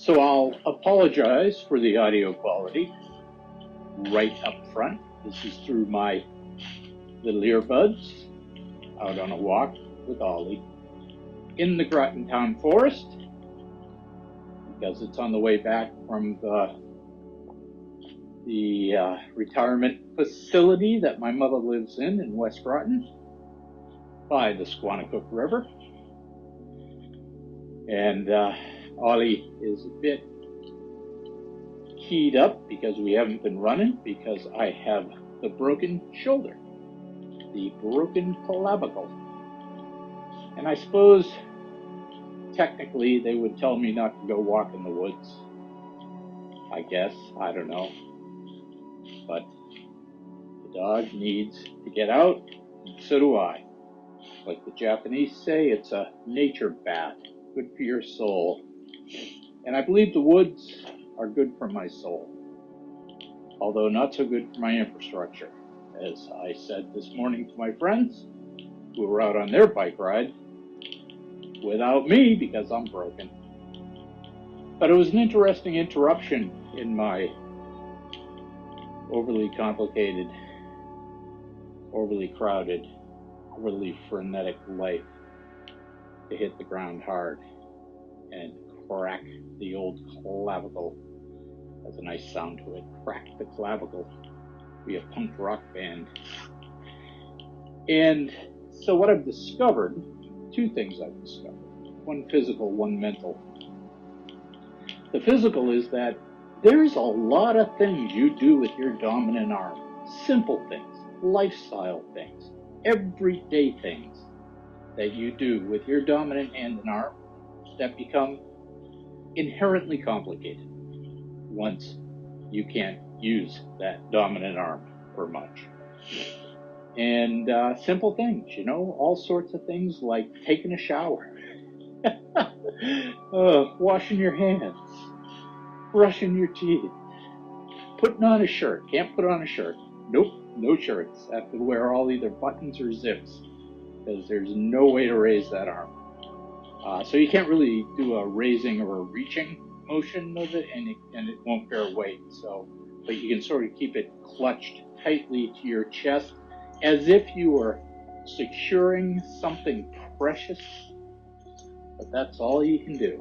So I'll apologize for the audio quality right up front. This is through my little earbuds out on a walk with Ollie in the Groton Town Forest because it's on the way back from the retirement facility that my mother lives in West Groton by the Squanicook River. And Ollie is a bit keyed up because we haven't been running because I have the broken shoulder, the broken clavicle. And I suppose technically they would tell me not to go walk in the woods. I guess, I don't know. But the dog needs to get out, and so do I. Like the Japanese say, it's a nature bath, good for your soul. And I believe the woods are good for my soul, although not so good for my infrastructure. As I said this morning to my friends who were out on their bike ride, without me because I'm broken. But it was an interesting interruption in my overly complicated, overly crowded, overly frenetic life to hit the ground hard and crack the old clavicle. Has a nice sound to it. Crack the clavicle. Be a punk rock band. And so what I've discovered, two things I've discovered. One physical, one mental. The physical is that there's a lot of things you do with your dominant arm. Simple things, lifestyle things, everyday things that you do with your dominant hand and arm that become inherently complicated once you can't use that dominant arm for much. And simple things, all sorts of things like taking a shower, washing your hands, brushing your teeth, putting on a shirt. Can't put on a shirt. Nope, no shirts. Have to wear all either buttons or zips because there's no way to raise that arm. So you can't really do a raising or a reaching motion of it, and it won't bear weight. So, but you can sort of keep it clutched tightly to your chest as if you were securing something precious. But that's all you can do,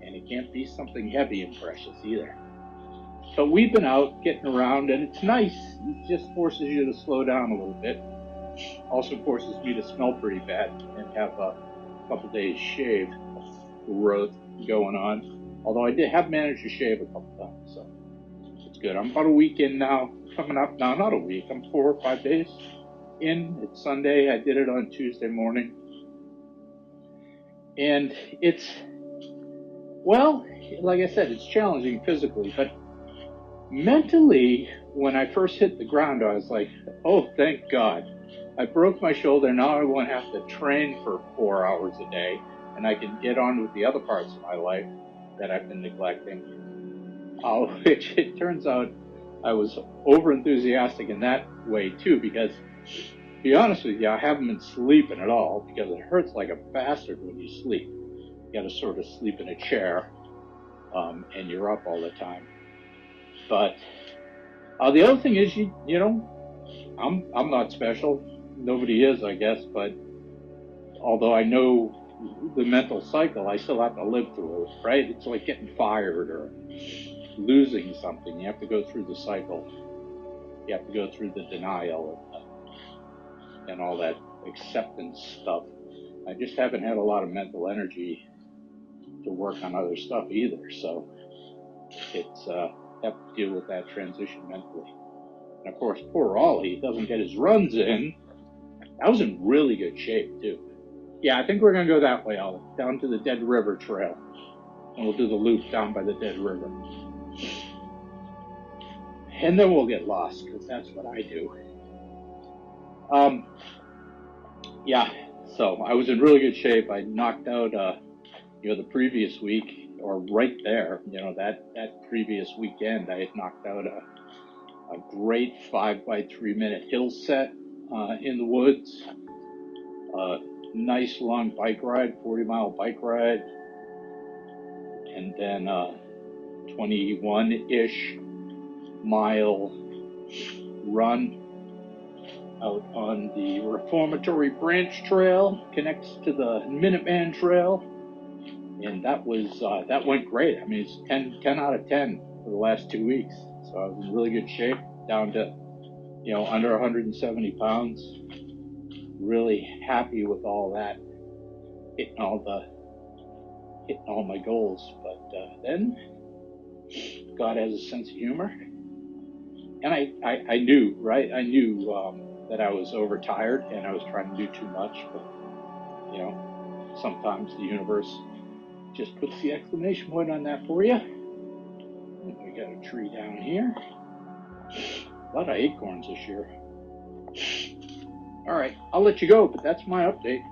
and it can't be something heavy and precious either. But we've been out getting around, and it's nice. It just forces you to slow down a little bit. Also forces me to smell pretty bad and have a couple days shave growth going on. Although I have managed to shave a couple times, so it's good. I'm about a week in now, coming up. No, not a week. I'm 4 or 5 days in. It's Sunday. I did it on Tuesday morning. And it's, well, like I said, it's challenging physically, but mentally, when I first hit the ground, I was like, oh, thank God. I broke my shoulder. Now I won't have to train for 4 hours a day, and I can get on with the other parts of my life that I've been neglecting. Which it turns out I was over-enthusiastic in that way, too, because, to be honest with you, I haven't been sleeping at all because it hurts like a bastard when you sleep. You got to sort of sleep in a chair, and you're up all the time. But the other thing is, I'm not special. Nobody is, I guess. But although I know the mental cycle, I still have to live through it, right? It's like getting fired or losing something. You have to go through the cycle. You have to go through the denial and all that acceptance stuff. I just haven't had a lot of mental energy to work on other stuff either. So it's have to deal with that transition mentally. And of course, poor Ollie doesn't get his runs in. I was in really good shape too. Yeah, I think we're going to go that way, Ollie, down to the Dead River Trail. And we'll do the loop down by the Dead River. And then we'll get lost, because that's what I do. Yeah, so I was in really good shape. I knocked out, the previous week, or right there, that previous weekend, I had knocked out a great 5x3 minute hill set in the woods. Nice long bike ride, 40-mile bike ride. And then 21-ish mile run out on the Reformatory Branch Trail, connects to the Minuteman Trail, and that went great. I mean, it's 10 out of 10 for the last 2 weeks, so I was in really good shape, down to under 170 pounds. Really happy with all that, hitting all my goals. But then God has a sense of humor, and I knew, right? I knew that I was overtired and I was trying to do too much. But sometimes the universe just puts the exclamation point on that for you. And we got a tree down here. A lot of acorns this year. All right, I'll let you go, but that's my update.